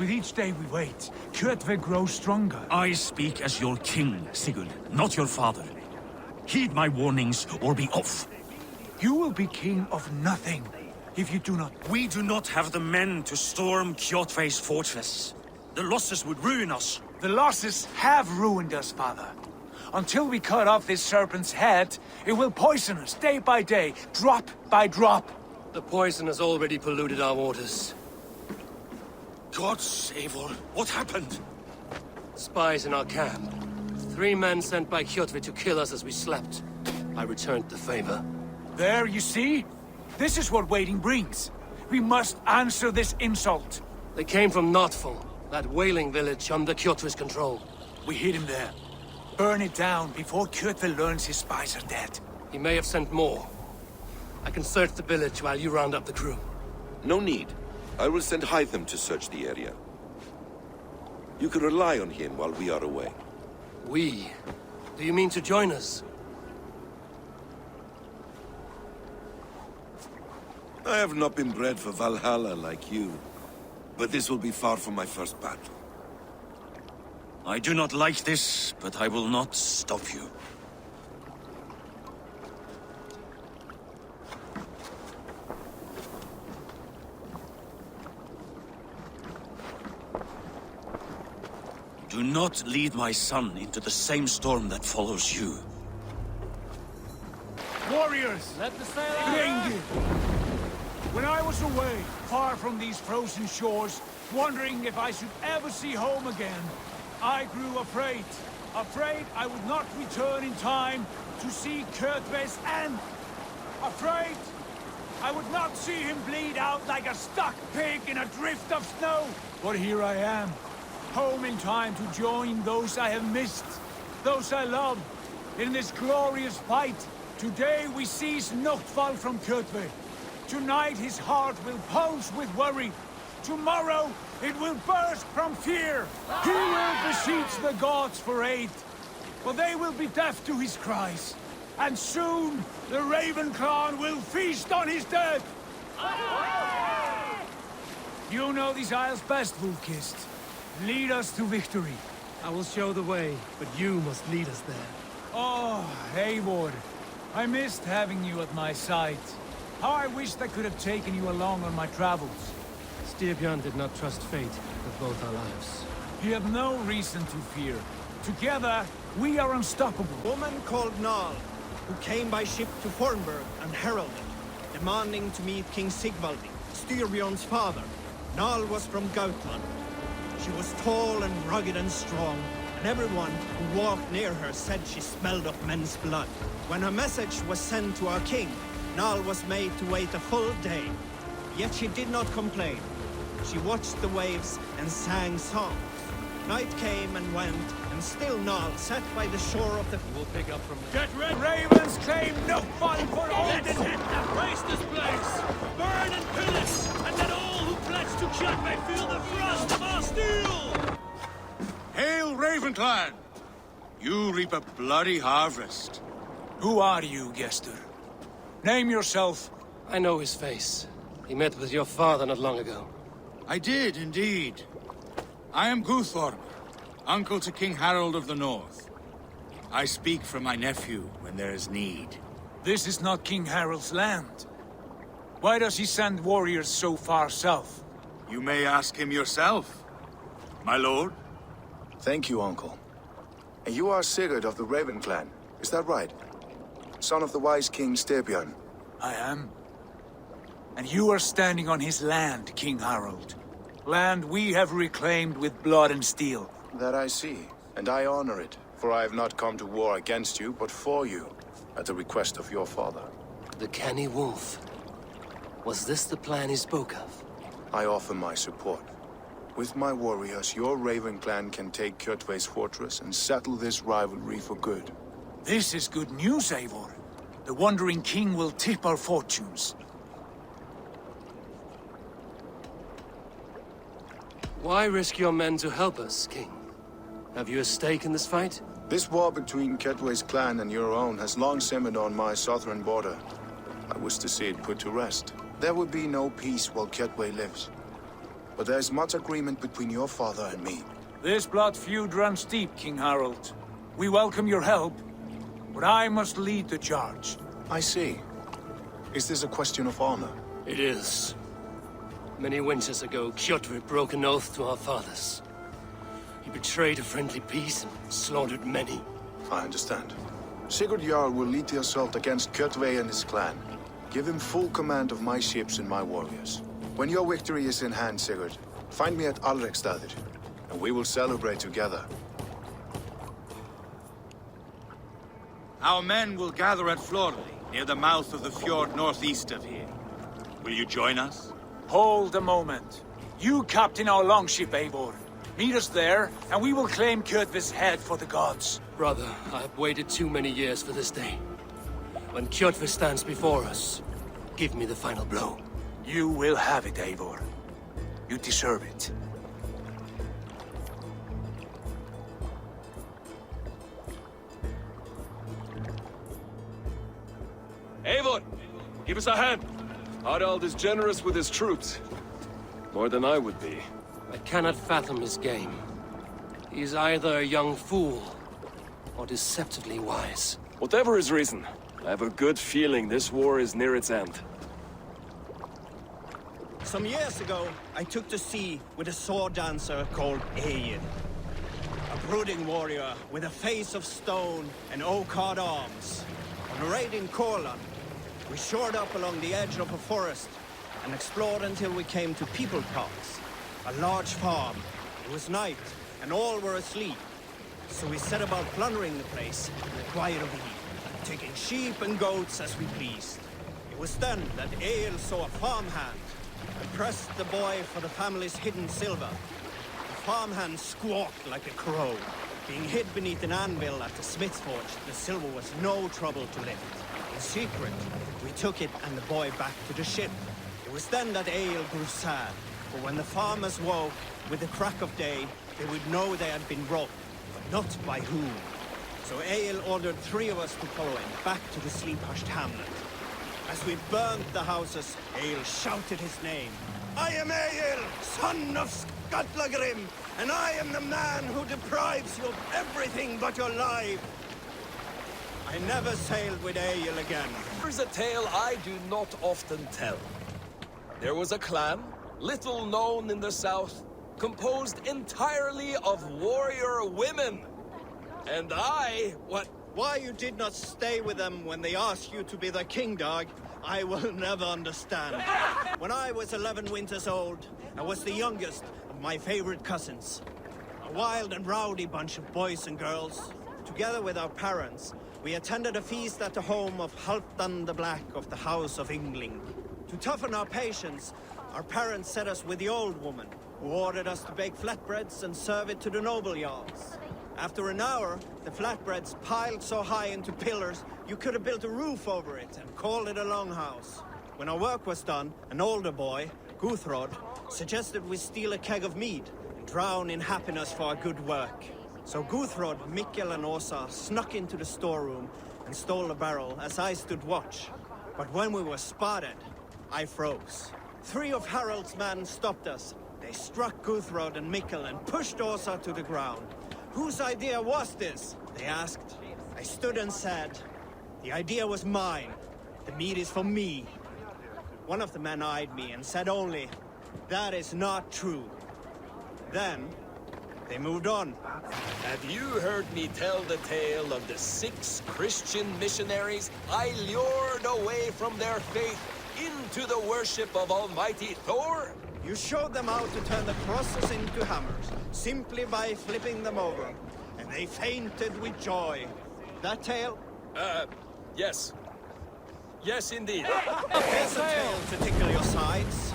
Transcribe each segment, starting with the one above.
With each day we wait, Kjotve grows stronger. I speak as your king, Sigurd, not your father. Heed my warnings or be off. You will be king of nothing if you do not... We do not have the men to storm Kjotve's fortress. The losses would ruin us. The losses have ruined us, father. Until we cut off this serpent's head, it will poison us day by day, drop by drop. The poison has already polluted our waters. God, Eivor, what happened? Spies in our camp. 3 men sent by Kjotve to kill us as we slept. I returned the favor. There, you see? This is what waiting brings. We must answer this insult. They came from Notful, that whaling village under Kjotve's control. We hid him there. Burn it down before Kjotve learns his spies are dead. He may have sent more. I can search the village while you round up the crew. No need. I will send Hytham to search the area. You can rely on him while we are away. We? Do you mean to join us? I have not been bred for Valhalla like you, but this will be far from my first battle. I do not like this, but I will not stop you. Do not lead my son into the same storm that follows you. Warriors! Let the sail out! When I was away, far from these frozen shores, wondering if I should ever see home again, I grew afraid. Afraid I would not return in time to see Kjotve's end. Afraid I would not see him bleed out like a stuck pig in a drift of snow. But here I am, home in time to join those I have missed, those I love, in this glorious fight. Today we seize Notfall from Kjotve. Tonight his heart will pulse with worry. Tomorrow it will burst from fear. He will beseech the gods for aid, but they will be deaf to his cries. And soon the Raven clan will feast on his dead. You know these isles best, Wolf-Kissed. Lead us to victory. I will show the way, but you must lead us there. Oh, Eivor. I missed having you at my side. How I wished I could have taken you along on my travels. Styrbjörn did not trust fate with both our lives. You have no reason to fear. Together, we are unstoppable. A woman called Nal, who came by ship to Fornburg and heralded, demanding to meet King Sigvaldi, Styrbjörn's father. Nal was from Gautland. She was tall and rugged and strong, and everyone who walked near her said she smelled of men's blood. When a message was sent to our king, Nal was made to wait a full day. Yet she did not complain. She watched the waves and sang songs. Night came and went, and still Nal sat by the shore of the... We'll pick up from Get ready! Ravens claim no fun for Odin! Waste this place! Burn and pillage! And let all who pledge to Kjotve feel the frost of our steel! Hail, Ravenclan! You reap a bloody harvest. Who are you, Gester? Name yourself. I know his face. He met with your father not long ago. I did, indeed. I am Guthorm, uncle to King Harold of the North. I speak for my nephew when there is need. This is not King Harold's land. Why does he send warriors so far south? You may ask him yourself, my lord. Thank you, uncle. And you are Sigurd of the Raven clan, is that right? Son of the wise King Styrbjörn. I am. And you are standing on his land, King Harold. Land we have reclaimed with blood and steel. That I see, and I honor it, for I have not come to war against you, but for you, at the request of your father. The canny wolf. Was this the plan he spoke of? I offer my support. With my warriors, your Raven clan can take Kjotve's fortress and settle this rivalry for good. This is good news, Eivor. The Wandering King will tip our fortunes. Why risk your men to help us, King? Have you a stake in this fight? This war between Kjotve's clan and your own has long simmered on my southern border. I wish to see it put to rest. There will be no peace while Kjotve lives. but there is much agreement between your father and me. This blood feud runs deep, King Harold. We welcome your help, but I must lead the charge. I see. Is this a question of honor? It is. Many winters ago, Kjotve broke an oath to our fathers. He betrayed a friendly peace and slaughtered many. I understand. Sigurd Jarl will lead the assault against Kjotve and his clan. Give him full command of my ships and my warriors. When your victory is in hand, Sigurd, find me at Alrekstadir, and we will celebrate together. Our men will gather at Florli, near the mouth of the fjord northeast of here. Will you join us? Hold a moment. You captain our longship, Eivor. Meet us there, and we will claim Kjotve's head for the gods. Brother, I have waited too many years for this day. When Kjotve stands before us, give me the final blow. You will have it, Eivor. You deserve it. Eivor, give us a hand. Harald is generous with his troops. More than I would be. I cannot fathom his game. He is either a young fool, or deceptively wise. Whatever his reason, I have a good feeling this war is near its end. Some years ago, I took to sea with a sword dancer called Egil. A brooding warrior with a face of stone and oak-hard arms. On a raid in Courland, we shored up along the edge of a forest and explored until we came to People Parks, a large farm. It was night, and all were asleep. So we set about plundering the place in the quiet of the evening, taking sheep and goats as we pleased. It was then that Egil saw a farmhand and pressed the boy for the family's hidden silver. The farmhand squawked like a crow. Being hid beneath an anvil at the smith's forge, the silver was no trouble to lift. In secret, we took it and the boy back to the ship. It was then that Egil grew sad, for when the farmers woke with the crack of day, they would know they had been robbed, but not by whom. So Egil ordered 3 of us to follow him back to the sleep-hushed hamlet. As we burned the houses, Egil shouted his name. I am Egil, son of Skatlagrim, and I am the man who deprives you of everything but your life. I never sailed with Egil again. Here's a tale I do not often tell. There was a clan, little known in the south, composed entirely of warrior women. And Why you did not stay with them when they asked you to be their king dog, I will never understand. When I was 11 winters old, I was the youngest of my favorite cousins. A wild and rowdy bunch of boys and girls. Together with our parents, we attended a feast at the home of Halfdan the Black of the House of Yngling. To toughen our patience, our parents set us with the old woman, who ordered us to bake flatbreads and serve it to the noble jarls. After an hour, the flatbreads piled so high into pillars, you could have built a roof over it and called it a longhouse. When our work was done, an older boy, Guthrod, suggested we steal a keg of mead and drown in happiness for our good work. So Guthrod, Mikkel and Åsa snuck into the storeroom and stole a barrel as I stood watch. But when we were spotted, I froze. 3 of Harald's men stopped us. They struck Guthrod and Mikkel and pushed Åsa to the ground. Whose idea was this? They asked. I stood and said, the idea was mine. The meat is for me. One of the men eyed me and said only, that is not true. Then, they moved on. have you heard me tell the tale of the 6 Christian missionaries I lured away from their faith into the worship of Almighty Thor? You showed them how to turn the crosses into hammers, simply by flipping them over. And they fainted with joy. That tale? Yes. Yes, indeed. Here's a tale to tickle your sides.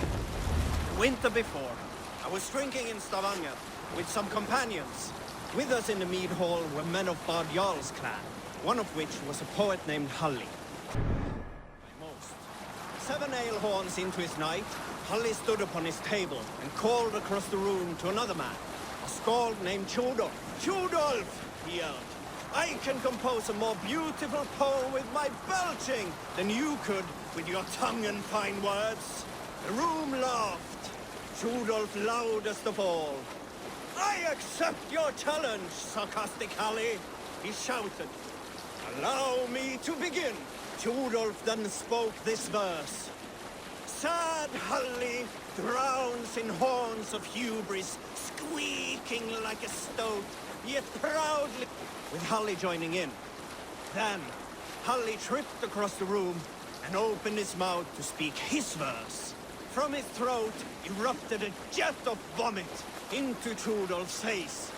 The winter before, I was drinking in Stavanger with some companions. With us in the mead hall were men of Bard Jarl's clan, one of which was a poet named Halli. 7 ale horns into his night, Halli stood upon his table and called across the room to another man, a skald named Tjodolf. Tjodolf, he yelled, I can compose a more beautiful poem with my belching than you could with your tongue and fine words. The room laughed. Rudolf loudest of all. I accept your challenge, sarcastically, he shouted. Allow me to begin. Rudolf then spoke this verse. Sad Halli drowns in horns of hubris, squeaking like a stoat, yet proudly, with Halli joining in. Then, Halli tripped across the room and opened his mouth to speak his verse. From his throat erupted a jet of vomit into Rudolf's face.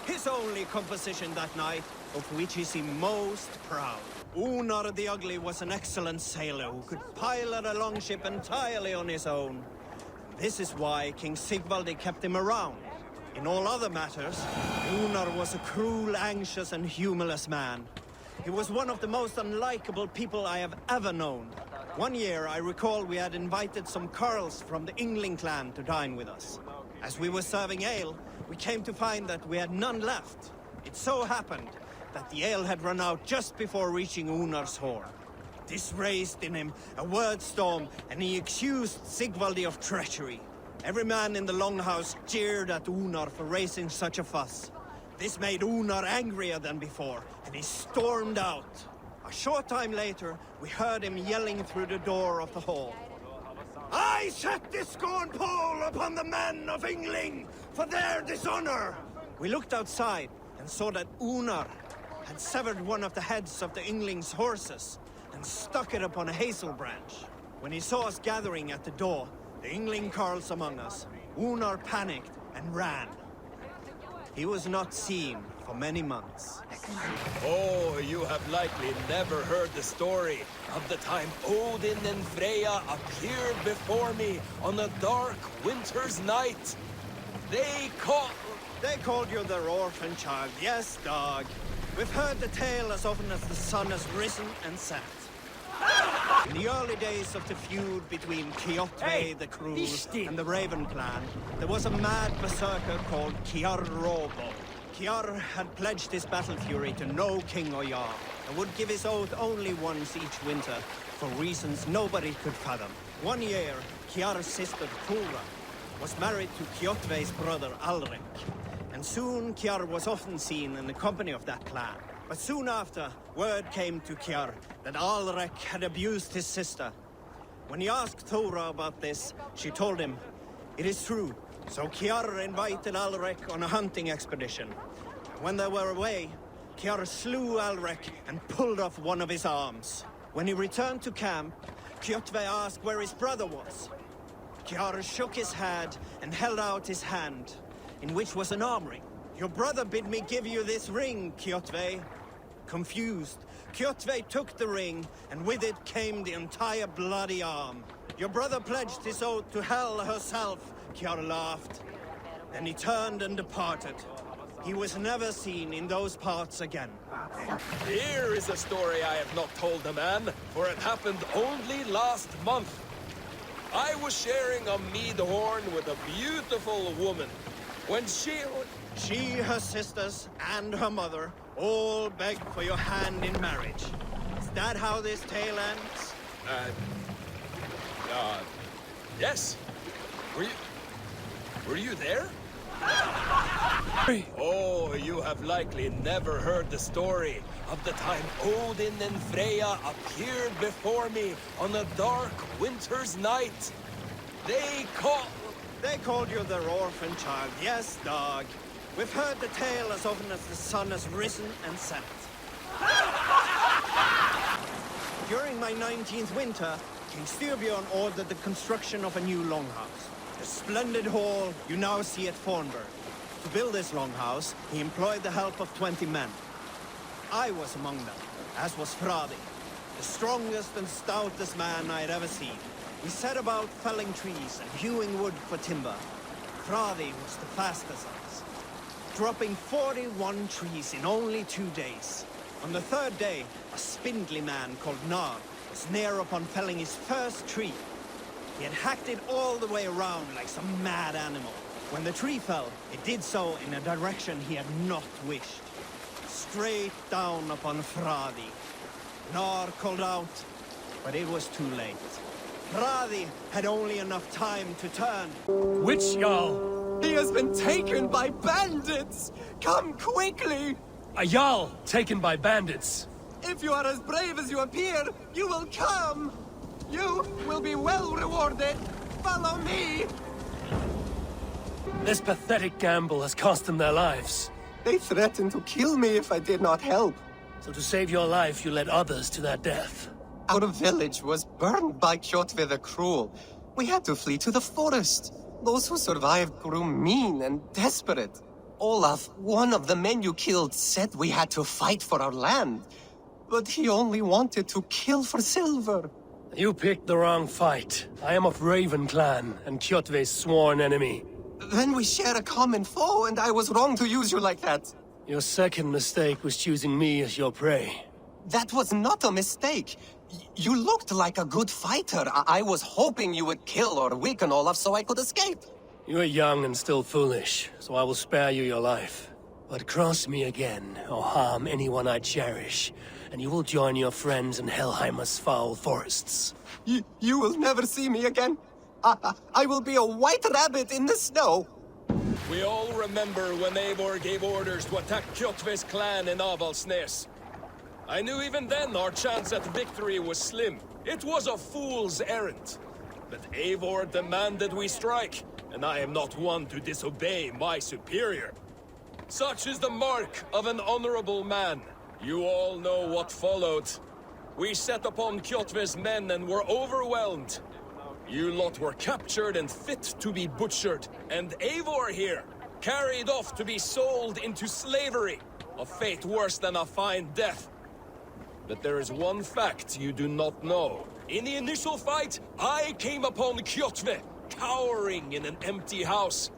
His only composition that night, of which he seemed most proud. Unar the Ugly was an excellent sailor who could pilot a longship entirely on his own. This is why King Sigvaldi kept him around. In all other matters, Unar was a cruel, anxious and humorless man. He was one of the most unlikable people I have ever known. One year, I recall we had invited some Carls from the Yngling clan to dine with us. As we were serving ale, we came to find that we had none left. It so happened that the ale had run out just before reaching Unar's horn. This raised in him a word storm, and he accused Sigvaldi of treachery. Every man in the longhouse jeered at Unar for raising such a fuss. This made Unar angrier than before, and he stormed out. A short time later, we heard him yelling through the door of the hall. I set this scorn pole upon the men of Yngling for their dishonor! We looked outside and saw that Unar had severed one of the heads of the Yngling's horses and stuck it upon a hazel branch. When he saw us gathering at the door, the Yngling Carls among us, Unar panicked and ran. He was not seen for many months. Oh, you have likely never heard the story of the time Odin and Freya appeared before me on a dark winter's night. They called you their orphan child, yes, dog. We've heard the tale as often as the sun has risen and set. In the early days of the feud between Kjotve the Cruel and the Raven clan, there was a mad berserker called Kjar Robo. Kjar had pledged his battle fury to no king or jarl, and would give his oath only once each winter, for reasons nobody could fathom. One year, Kjar's sister Thora was married to Kjotve's brother Alrek, and soon Kjar was often seen in the company of that clan. But soon after, word came to Kjar that Alrek had abused his sister. When he asked Thora about this, she told him, it is true. So Kjar invited Alrek on a hunting expedition. When they were away, Kjar slew Alrek and pulled off one of his arms. When he returned to camp, Kjotve asked where his brother was. Kjar shook his head and held out his hand, in which was an arm ring. Your brother bid me give you this ring, Kjotve. Confused, Kjotve took the ring, and with it came the entire bloody arm. Your brother pledged his oath to Hel herself, Kjar laughed. Then he turned and departed. He was never seen in those parts again. Here is a story I have not told the man, for it happened only last month. I was sharing a mead horn with a beautiful woman. When she, her sisters, and her mother all begged for your hand in marriage. Is that how this tale ends? Yes. Were you there? Oh, you have likely never heard the story of the time Odin and Freya appeared before me on a dark winter's night. They called you their orphan child, yes, dog. We've heard the tale as often as the sun has risen and set. During my 19th winter, King Styrbjorn ordered the construction of a new longhouse. The splendid hall you now see at Fornburg. To build this longhouse, he employed the help of 20 men. I was among them, as was Fradi, the strongest and stoutest man I had ever seen. We set about felling trees and hewing wood for timber. Fradi was the fastest of us, dropping 41 trees in only 2 days. On the third day, a spindly man called Nard was near upon felling his first tree. He had hacked it all the way around like some mad animal. When the tree fell, it did so in a direction he had not wished. Straight down upon Fradi. Nard called out, but it was too late. Radi had only enough time to turn. Which Jarl? He has been taken by bandits! Come quickly! A Jarl taken by bandits. If you are as brave as you appear, you will come! You will be well rewarded! Follow me! This pathetic gamble has cost them their lives. They threatened to kill me if I did not help. So to save your life, you led others to their death. Our village was burned by Kjotve the Cruel. We had to flee to the forest. Those who survived grew mean and desperate. Olaf, one of the men you killed, said we had to fight for our land. But he only wanted to kill for silver. You picked the wrong fight. I am of Raven clan, and Kjotve's sworn enemy. Then we share a common foe, and I was wrong to use you like that. Your second mistake was choosing me as your prey. That was not a mistake. You looked like a good fighter. I was hoping you would kill or weaken Olaf so I could escape. You are young and still foolish, so I will spare you your life. But cross me again, or harm anyone I cherish, and you will join your friends in Helheimer's foul forests. You will never see me again. I will be a white rabbit in the snow. We all remember when Eivor gave orders to attack Kjotve's clan in Avaldsnes. I knew even then our chance at victory was slim. It was a fool's errand. But Eivor demanded we strike, and I am not one to disobey my superior. Such is the mark of an honorable man. You all know what followed. We set upon Kjotve's men and were overwhelmed. You lot were captured and fit to be butchered, and Eivor here, carried off to be sold into slavery. A fate worse than a fine death. But there is one fact you do not know. In the initial fight, I came upon Kjotve, cowering in an empty house.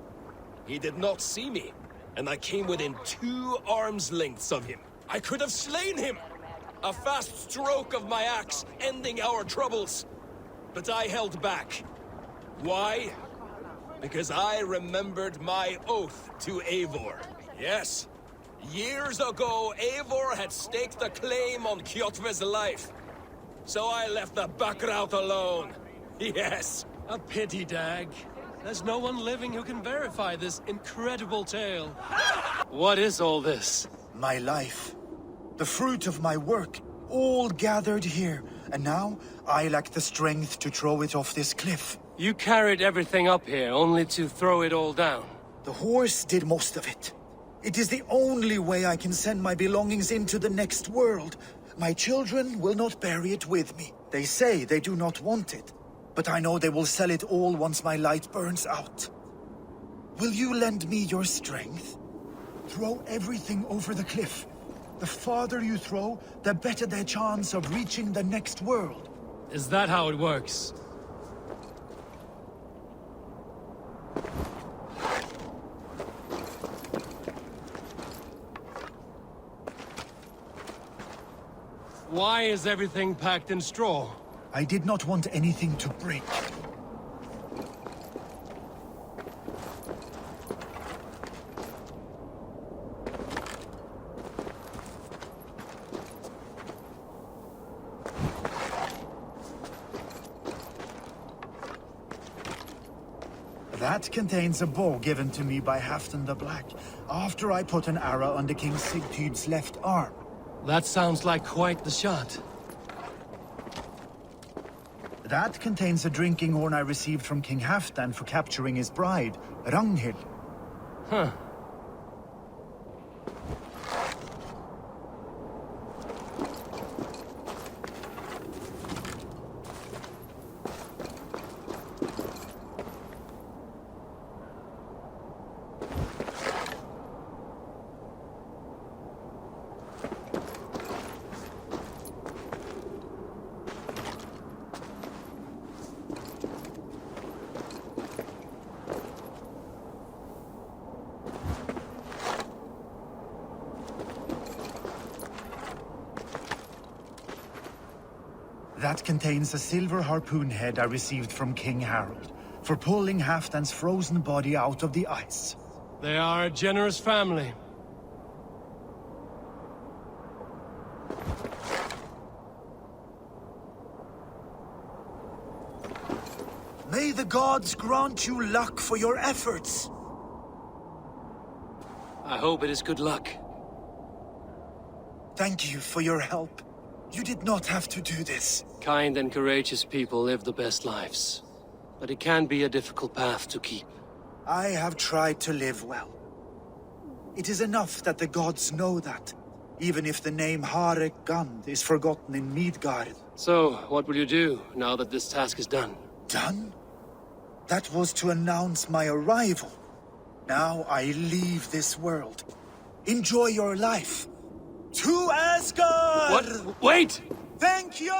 He did not see me, and I came within 2 arms lengths of him. I could have slain him! A fast stroke of my axe, ending our troubles. But I held back. Why? Because I remembered my oath to Eivor. Yes. Years ago, Eivor had staked a claim on Kjotve's life. So I left the back route alone. Yes. A pity, Dag. There's no one living who can verify this incredible tale. What is all this? My life. The fruit of my work. All gathered here. And now, I lack the strength to throw it off this cliff. You carried everything up here, only to throw it all down. The horse did most of it. It is the only way I can send my belongings into the next world. My children will not bury it with me. They say they do not want it. But I know they will sell it all once my light burns out. Will you lend me your strength? Throw everything over the cliff. The farther you throw, the better their chance of reaching the next world. Is that how it works? Why is everything packed in straw? I did not want anything to break. That contains a bow given to me by Halfdan the Black, after I put an arrow under King Sigtyd's left arm. That sounds like quite the shot. That contains a drinking horn I received from King Halfdan for capturing his bride, Ragnhild. Huh. That contains a silver harpoon head I received from King Harold, for pulling Halfdan's frozen body out of the ice. They are a generous family. gods grant you luck for your efforts. I hope it is good luck. Thank you for your help. You did not have to do this. Kind and courageous people live the best lives. But it can be a difficult path to keep. I have tried to live well. It is enough that the gods know that, even if the name Harek Gand is forgotten in Midgard. So, what will you do now that this task is done? Done? That was to announce my arrival. Now I leave this world. Enjoy your life. To Asgard! What? Wait! Thank you!